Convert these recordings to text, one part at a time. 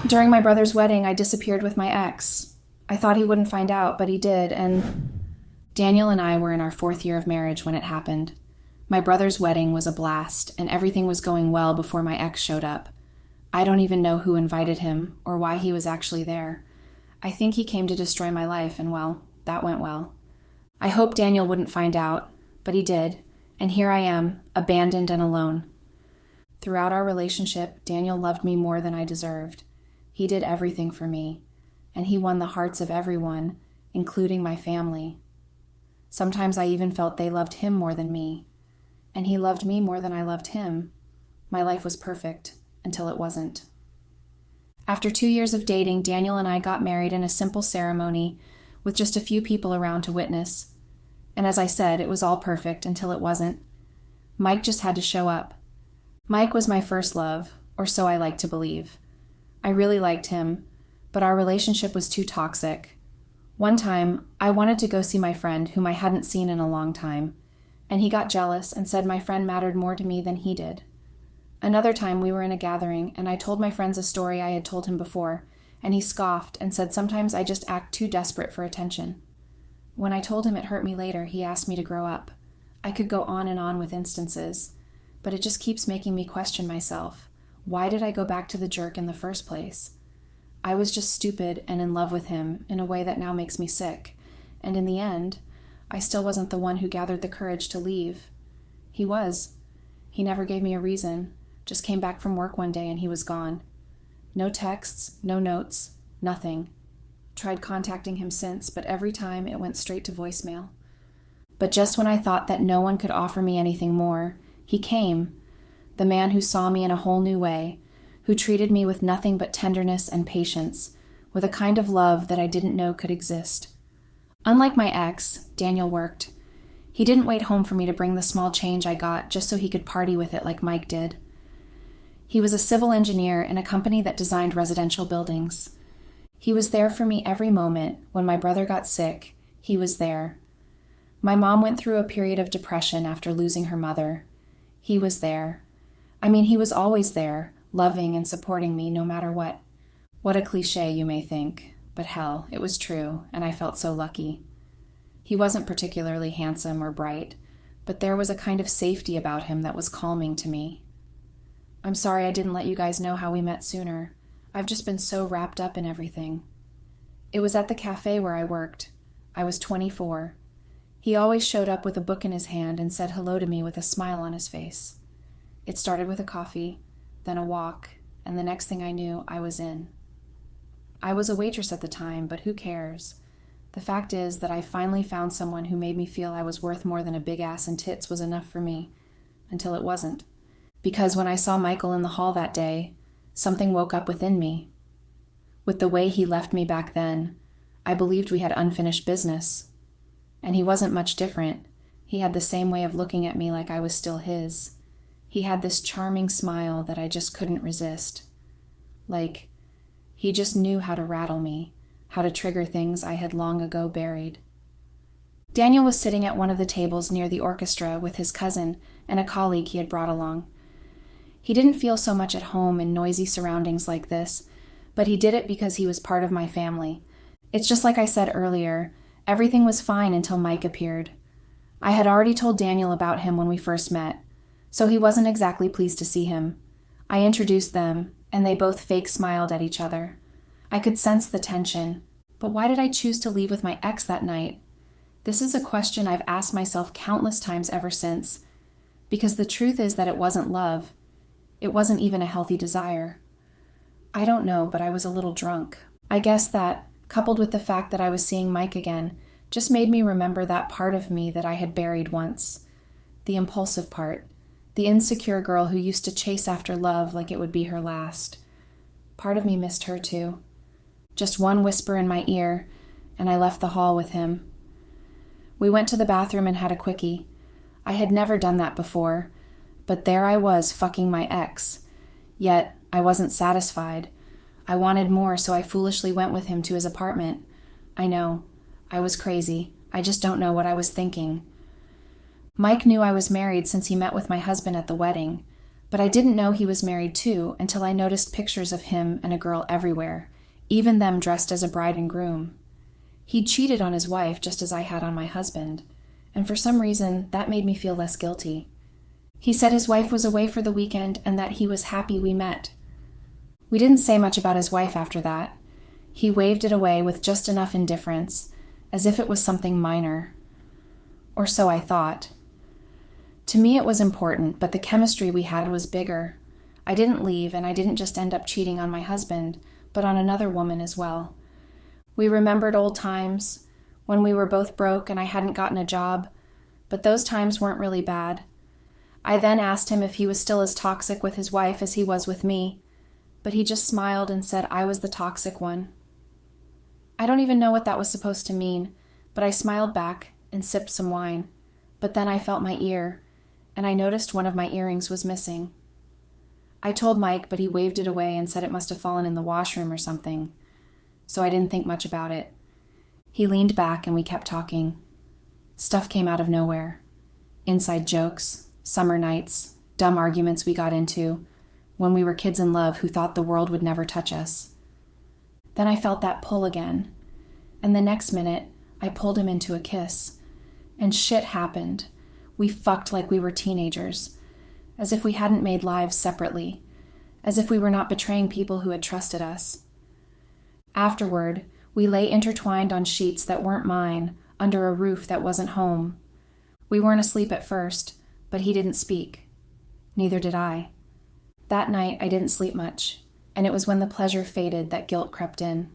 During my brother's wedding, I disappeared with my ex. I thought he wouldn't find out, but he did, and Daniel and I were in our 4th year of marriage when it happened. My brother's wedding was a blast, and everything was going well before my ex showed up. I don't even know who invited him or why he was actually there. I think he came to destroy my life, and well, that went well. I hoped Daniel wouldn't find out, but he did, and here I am, abandoned and alone. Throughout our relationship, Daniel loved me more than I deserved. He did everything for me, and he won the hearts of everyone, including my family. Sometimes I even felt they loved him more than me, and he loved me more than I loved him. My life was perfect, until it wasn't. After 2 years of dating, Daniel and I got married in a simple ceremony with just a few people around to witness. And as I said, it was all perfect until it wasn't. Mike just had to show up. Mike was my first love, or so I like to believe. I really liked him, but our relationship was too toxic. One time, I wanted to go see my friend, whom I hadn't seen in a long time, and he got jealous and said my friend mattered more to me than he did. Another time, we were in a gathering, and I told my friends a story I had told him before, and he scoffed and said sometimes I just act too desperate for attention. When I told him it hurt me later, he asked me to grow up. I could go on and on with instances, but it just keeps making me question myself. Why did I go back to the jerk in the first place? I was just stupid and in love with him in a way that now makes me sick, and in the end, I still wasn't the one who gathered the courage to leave. He was. He never gave me a reason, just came back from work one day and he was gone. No texts, no notes, nothing. Tried contacting him since, but every time it went straight to voicemail. But just when I thought that no one could offer me anything more, he came, the man who saw me in a whole new way, who treated me with nothing but tenderness and patience, with a kind of love that I didn't know could exist. Unlike my ex, Daniel worked. He didn't wait home for me to bring the small change I got just so he could party with it like Mike did. He was a civil engineer in a company that designed residential buildings. He was there for me every moment. When my brother got sick, he was there. My mom went through a period of depression after losing her mother. He was there. He was always there, loving and supporting me no matter what. What a cliche, you may think, but hell, it was true, and I felt so lucky. He wasn't particularly handsome or bright, but there was a kind of safety about him that was calming to me. I'm sorry I didn't let you guys know how we met sooner. I've just been so wrapped up in everything. It was at the cafe where I worked. I was 24. He always showed up with a book in his hand and said hello to me with a smile on his face. It started with a coffee, then a walk, and the next thing I knew, I was in. I was a waitress at the time, but who cares? The fact is that I finally found someone who made me feel I was worth more than a big ass and tits was enough for me, until it wasn't. Because when I saw Michael in the hall that day, something woke up within me. With the way he left me back then, I believed we had unfinished business. And he wasn't much different. He had the same way of looking at me like I was still his. He had this charming smile that I just couldn't resist. Like, he just knew how to rattle me, how to trigger things I had long ago buried. Daniel was sitting at one of the tables near the orchestra with his cousin and a colleague he had brought along. He didn't feel so much at home in noisy surroundings like this, but he did it because he was part of my family. It's just like I said earlier, everything was fine until Mike appeared. I had already told Daniel about him when we first met, so he wasn't exactly pleased to see him. I introduced them, and they both fake smiled at each other. I could sense the tension, but why did I choose to leave with my ex that night? This is a question I've asked myself countless times ever since, because the truth is that it wasn't love. It wasn't even a healthy desire. I don't know, but I was a little drunk. I guess that, coupled with the fact that I was seeing Mike again, just made me remember that part of me that I had buried once. The impulsive part. The insecure girl who used to chase after love like it would be her last. Part of me missed her too. Just one whisper in my ear, and I left the hall with him. We went to the bathroom and had a quickie. I had never done that before, but there I was fucking my ex. Yet, I wasn't satisfied. I wanted more, so I foolishly went with him to his apartment. I know. I was crazy. I just don't know what I was thinking. Mike knew I was married since he met with my husband at the wedding, But I didn't know he was married too until I noticed pictures of him and a girl everywhere, even them dressed as a bride and groom. He'd cheated on his wife just as I had on my husband, and for some reason that made me feel less guilty. He said his wife was away for the weekend and that he was happy we met. We didn't say much about his wife after that. He waved it away with just enough indifference, as if it was something minor. Or so I thought. To me it was important, but the chemistry we had was bigger. I didn't leave, and I didn't just end up cheating on my husband, but on another woman as well. We remembered old times, when we were both broke and I hadn't gotten a job, but those times weren't really bad. I then asked him if he was still as toxic with his wife as he was with me, but he just smiled and said I was the toxic one. I don't even know what that was supposed to mean, but I smiled back and sipped some wine. But then I felt my ear, and I noticed one of my earrings was missing. I told Mike, but he waved it away and said it must have fallen in the washroom or something, so I didn't think much about it. He leaned back and we kept talking. Stuff came out of nowhere. Inside jokes, summer nights, dumb arguments we got into, when we were kids in love who thought the world would never touch us. Then I felt that pull again, and the next minute, I pulled him into a kiss. And shit happened. We fucked like we were teenagers, as if we hadn't made lives separately, as if we were not betraying people who had trusted us. Afterward, we lay intertwined on sheets that weren't mine, under a roof that wasn't home. We weren't asleep at first, but he didn't speak. Neither did I. That night, I didn't sleep much, and it was when the pleasure faded that guilt crept in.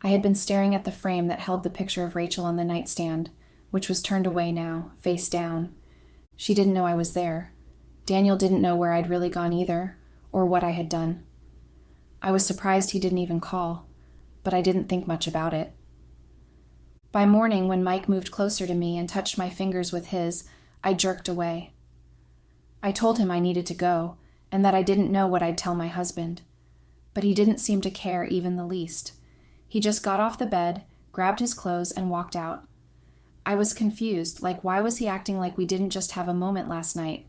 I had been staring at the frame that held the picture of Rachel on the nightstand, which was turned away now, face down. She didn't know I was there. Daniel didn't know where I'd really gone either, or what I had done. I was surprised he didn't even call, but I didn't think much about it. By morning, when Mike moved closer to me and touched my fingers with his, I jerked away. I told him I needed to go, and that I didn't know what I'd tell my husband. But he didn't seem to care even the least. He just got off the bed, grabbed his clothes, and walked out. I was confused, like why was he acting like we didn't just have a moment last night?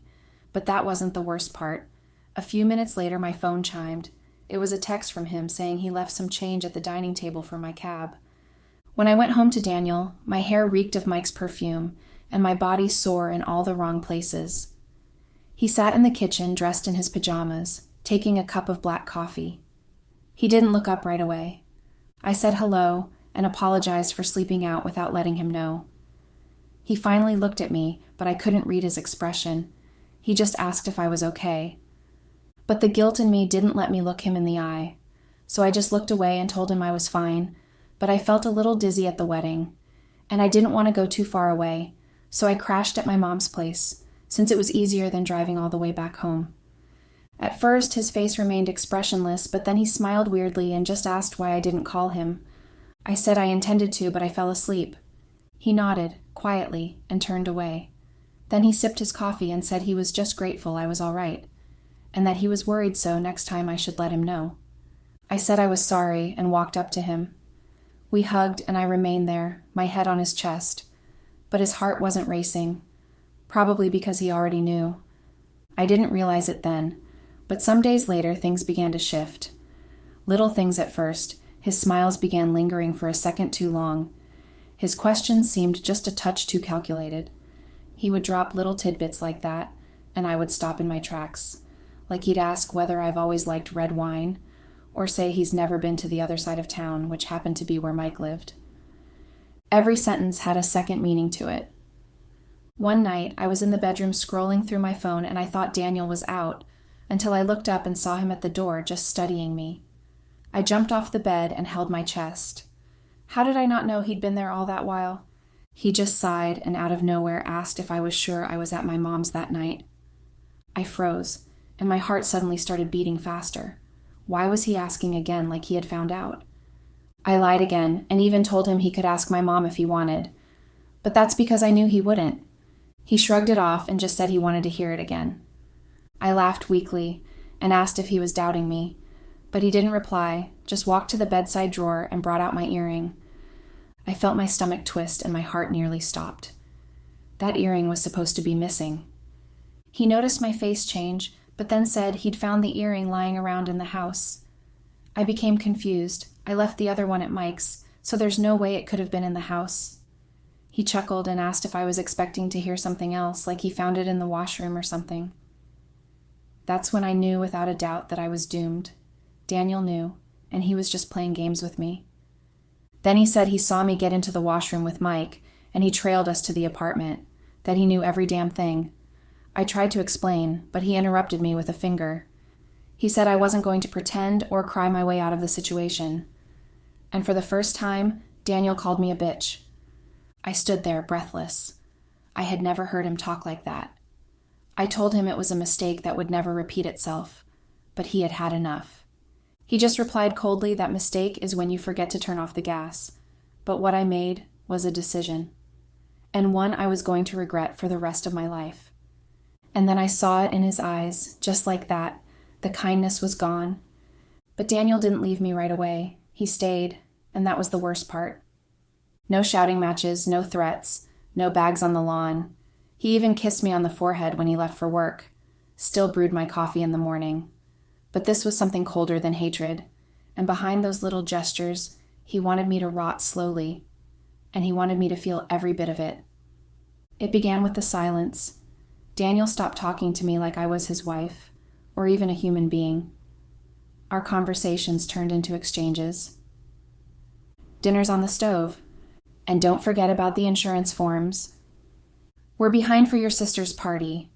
But that wasn't the worst part. A few minutes later, my phone chimed. It was a text from him saying he left some change at the dining table for my cab. When I went home to Daniel, my hair reeked of Mike's perfume, and my body sore in all the wrong places. He sat in the kitchen, dressed in his pajamas, taking a cup of black coffee. He didn't look up right away. I said hello and apologized for sleeping out without letting him know. He finally looked at me, but I couldn't read his expression. He just asked if I was okay. But the guilt in me didn't let me look him in the eye, so I just looked away and told him I was fine, but I felt a little dizzy at the wedding, and I didn't want to go too far away, so I crashed at my mom's place, since it was easier than driving all the way back home. At first, his face remained expressionless, but then he smiled weirdly and just asked why I didn't call him. I said I intended to, but I fell asleep. He nodded, quietly, and turned away. Then he sipped his coffee and said he was just grateful I was all right, and that he was worried so next time I should let him know. I said I was sorry and walked up to him. We hugged and I remained there, my head on his chest, but his heart wasn't racing, probably because he already knew. I didn't realize it then, but some days later things began to shift. Little things at first. His smiles began lingering for a second too long. His questions seemed just a touch too calculated. He would drop little tidbits like that, and I would stop in my tracks, like he'd ask whether I've always liked red wine, or say he's never been to the other side of town, which happened to be where Mike lived. Every sentence had a second meaning to it. One night, I was in the bedroom scrolling through my phone and I thought Daniel was out, until I looked up and saw him at the door just studying me. I jumped off the bed and held my chest. How did I not know he'd been there all that while? He just sighed and out of nowhere asked if I was sure I was at my mom's that night. I froze, and my heart suddenly started beating faster. Why was he asking again like he had found out? I lied again and even told him he could ask my mom if he wanted. But that's because I knew he wouldn't. He shrugged it off and just said he wanted to hear it again. I laughed weakly and asked if he was doubting me, but he didn't reply, just walked to the bedside drawer and brought out my earring. I felt my stomach twist and my heart nearly stopped. That earring was supposed to be missing. He noticed my face change, but then said he'd found the earring lying around in the house. I became confused. I left the other one at Mike's, so there's no way it could have been in the house. He chuckled and asked if I was expecting to hear something else, like he found it in the washroom or something. That's when I knew without a doubt that I was doomed. Daniel knew, and he was just playing games with me. Then he said he saw me get into the washroom with Mike, and he trailed us to the apartment, that he knew every damn thing. I tried to explain, but he interrupted me with a finger. He said I wasn't going to pretend or cry my way out of the situation. And for the first time, Daniel called me a bitch. I stood there, breathless. I had never heard him talk like that. I told him it was a mistake that would never repeat itself, but he had had enough. He just replied coldly that mistake is when you forget to turn off the gas, but what I made was a decision, and one I was going to regret for the rest of my life. And then I saw it in his eyes, just like that. The kindness was gone. But Daniel didn't leave me right away. He stayed, and that was the worst part. No shouting matches, no threats, no bags on the lawn. He even kissed me on the forehead when he left for work. Still brewed my coffee in the morning. But this was something colder than hatred, and behind those little gestures, he wanted me to rot slowly, and he wanted me to feel every bit of it. It began with the silence. Daniel stopped talking to me like I was his wife, or even a human being. Our conversations turned into exchanges. Dinner's on the stove, and don't forget about the insurance forms. We're behind for your sister's party.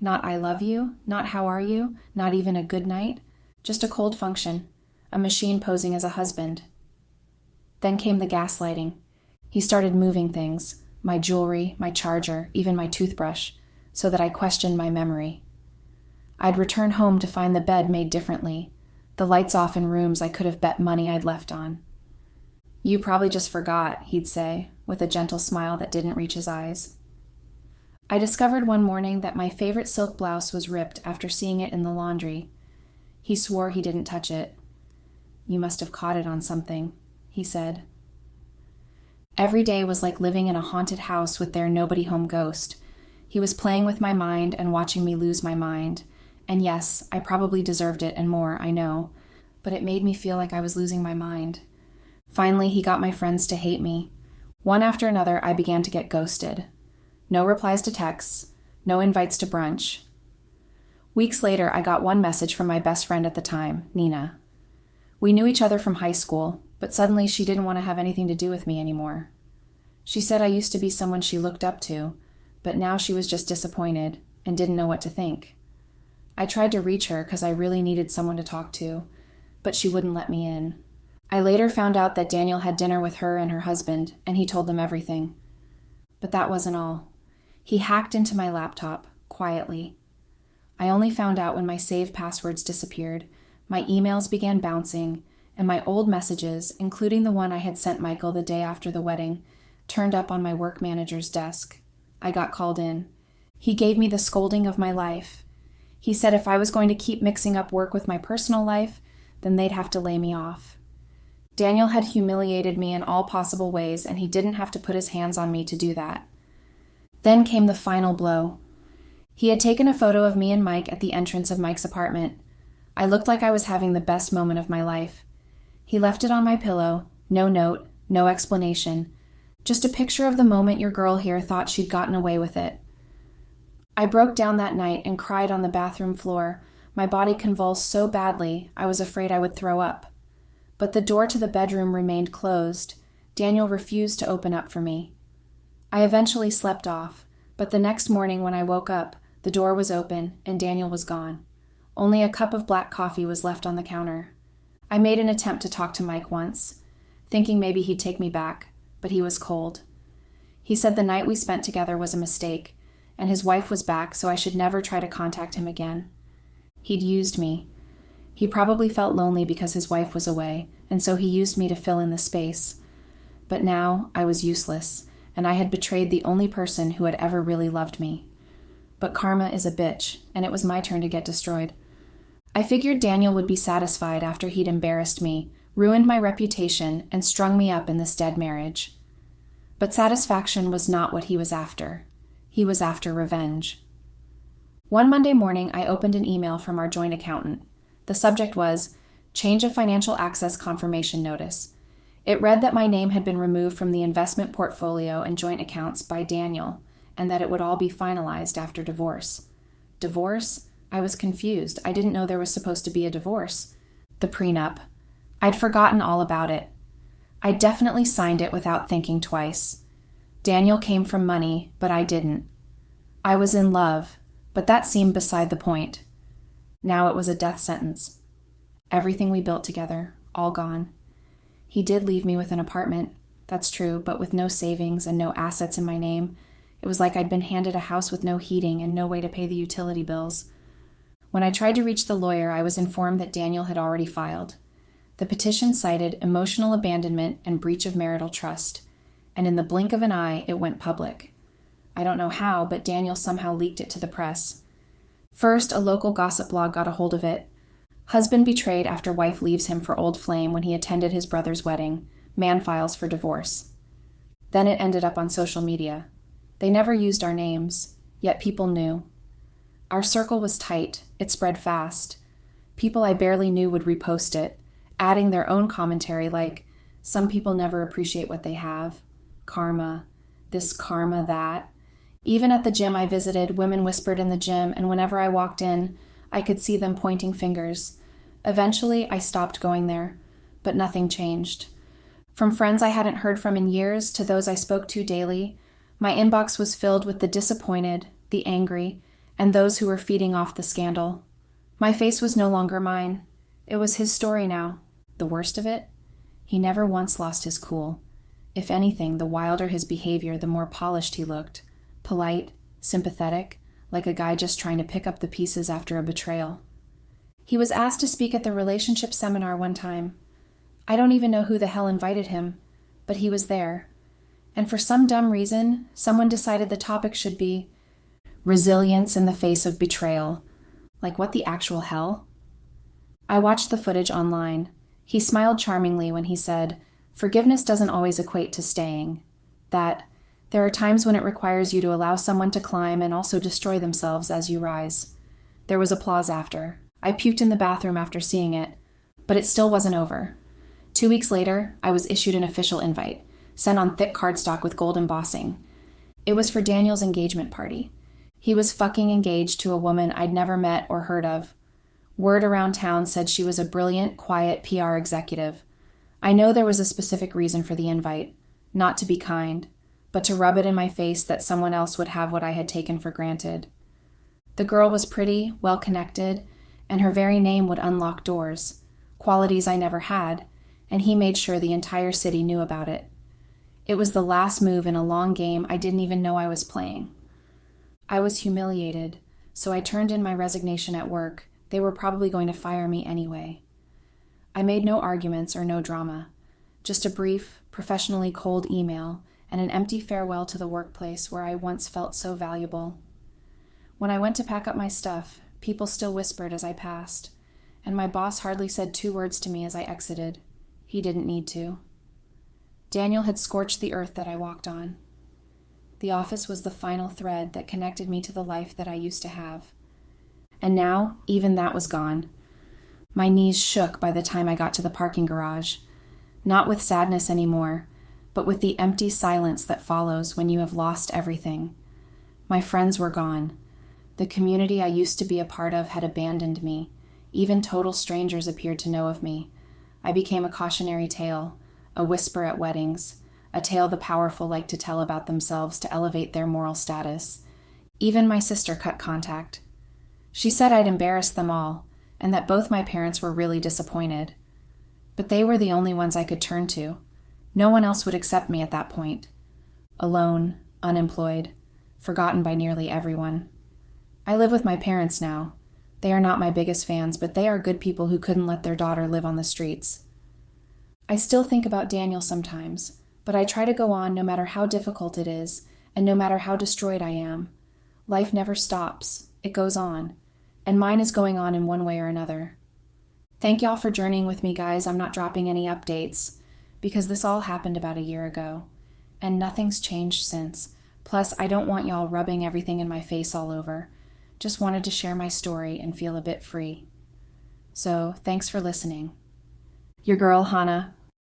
Not I love you, not how are you, not even a good night, just a cold function, a machine posing as a husband. Then came the gaslighting. He started moving things, my jewelry, my charger, even my toothbrush, so that I questioned my memory. I'd return home to find the bed made differently, the lights off in rooms I could have bet money I'd left on. You probably just forgot, he'd say, with a gentle smile that didn't reach his eyes. I discovered one morning that my favorite silk blouse was ripped after seeing it in the laundry. He swore he didn't touch it. You must have caught it on something, he said. Every day was like living in a haunted house with their nobody home ghost. He was playing with my mind and watching me lose my mind. And yes, I probably deserved it and more, I know, but it made me feel like I was losing my mind. Finally, he got my friends to hate me. One after another, I began to get ghosted. No replies to texts, no invites to brunch. Weeks later, I got one message from my best friend at the time, Nina. We knew each other from high school, but suddenly she didn't want to have anything to do with me anymore. She said I used to be someone she looked up to, but now she was just disappointed and didn't know what to think. I tried to reach her because I really needed someone to talk to, but she wouldn't let me in. I later found out that Daniel had dinner with her and her husband, and he told them everything. But that wasn't all. He hacked into my laptop, quietly. I only found out when my saved passwords disappeared, my emails began bouncing, and my old messages, including the one I had sent Michael the day after the wedding, turned up on my work manager's desk. I got called in. He gave me the scolding of my life. He said if I was going to keep mixing up work with my personal life, then they'd have to lay me off. Daniel had humiliated me in all possible ways, and he didn't have to put his hands on me to do that. Then came the final blow. He had taken a photo of me and Mike at the entrance of Mike's apartment. I looked like I was having the best moment of my life. He left it on my pillow, no note, no explanation. Just a picture of the moment your girl here thought she'd gotten away with it. I broke down that night and cried on the bathroom floor. My body convulsed so badly, I was afraid I would throw up. But the door to the bedroom remained closed. Daniel refused to open up for me. I eventually slept off, but the next morning when I woke up, the door was open and Daniel was gone. Only a cup of black coffee was left on the counter. I made an attempt to talk to Mike once, thinking maybe he'd take me back, but he was cold. He said the night we spent together was a mistake, and his wife was back, so I should never try to contact him again. He'd used me. He probably felt lonely because his wife was away, and so he used me to fill in the space. But now I was useless, and I had betrayed the only person who had ever really loved me. But karma is a bitch, and it was my turn to get destroyed. I figured Daniel would be satisfied after he'd embarrassed me, ruined my reputation, and strung me up in this dead marriage. But satisfaction was not what he was after. He was after revenge. One Monday morning, I opened an email from our joint accountant. The subject was, "Change of financial access confirmation notice." It read that my name had been removed from the investment portfolio and joint accounts by Daniel, and that it would all be finalized after divorce. Divorce? I was confused. I didn't know there was supposed to be a divorce. The prenup. I'd forgotten all about it. I definitely signed it without thinking twice. Daniel came from money, but I didn't. I was in love, but that seemed beside the point. Now it was a death sentence. Everything we built together, all gone. He did leave me with an apartment, that's true, but with no savings and no assets in my name. It was like I'd been handed a house with no heating and no way to pay the utility bills. When I tried to reach the lawyer, I was informed that Daniel had already filed. The petition cited emotional abandonment and breach of marital trust, and in the blink of an eye, it went public. I don't know how, but Daniel somehow leaked it to the press. First, a local gossip blog got a hold of it. Husband betrayed after wife leaves him for old flame when he attended his brother's wedding. Man files for divorce. Then it ended up on social media. They never used our names, yet people knew. Our circle was tight. It spread fast. People I barely knew would repost it, adding their own commentary like, "Some people never appreciate what they have. Karma. This karma, that." Even at the gym I visited, women whispered in the gym, and whenever I walked in, I could see them pointing fingers. Eventually, I stopped going there, but nothing changed. From friends I hadn't heard from in years to those I spoke to daily, my inbox was filled with the disappointed, the angry, and those who were feeding off the scandal. My face was no longer mine. It was his story now. The worst of it? He never once lost his cool. If anything, the wilder his behavior, the more polished he looked. Polite, sympathetic, like a guy just trying to pick up the pieces after a betrayal. He was asked to speak at the relationship seminar one time. I don't even know who the hell invited him, but he was there. And for some dumb reason, someone decided the topic should be resilience in the face of betrayal. Like, what the actual hell? I watched the footage online. He smiled charmingly when he said, "Forgiveness doesn't always equate to staying. That there are times when it requires you to allow someone to climb and also destroy themselves as you rise." There was applause after. I puked in the bathroom after seeing it, but it still wasn't over. 2 weeks later, I was issued an official invite, sent on thick cardstock with gold embossing. It was for Daniel's engagement party. He was fucking engaged to a woman I'd never met or heard of. Word around town said she was a brilliant, quiet PR executive. I know there was a specific reason for the invite, not to be kind, but to rub it in my face that someone else would have what I had taken for granted. The girl was pretty, well-connected, and her very name would unlock doors, qualities I never had, and he made sure the entire city knew about it. It was the last move in a long game I didn't even know I was playing. I was humiliated, so I turned in my resignation at work. They were probably going to fire me anyway. I made no arguments or no drama, just a brief, professionally cold email and an empty farewell to the workplace where I once felt so valuable. When I went to pack up my stuff, people still whispered as I passed, and my boss hardly said 2 words to me as I exited. He didn't need to. Daniel had scorched the earth that I walked on. The office was the final thread that connected me to the life that I used to have. And now, even that was gone. My knees shook by the time I got to the parking garage, not with sadness anymore, but with the empty silence that follows when you have lost everything. My friends were gone. The community I used to be a part of had abandoned me. Even total strangers appeared to know of me. I became a cautionary tale, a whisper at weddings, a tale the powerful like to tell about themselves to elevate their moral status. Even my sister cut contact. She said I'd embarrassed them all, and that both my parents were really disappointed. But they were the only ones I could turn to. No one else would accept me at that point. Alone, unemployed, forgotten by nearly everyone. I live with my parents now. They are not my biggest fans, but they are good people who couldn't let their daughter live on the streets. I still think about Daniel sometimes, but I try to go on no matter how difficult it is, and no matter how destroyed I am. Life never stops. It goes on. And mine is going on in one way or another. Thank y'all for journeying with me, guys. I'm not dropping any updates, because this all happened about a year ago, and nothing's changed since. Plus, I don't want y'all rubbing everything in my face all over. Just wanted to share my story and feel a bit free. So, thanks for listening. Your girl, Hannah,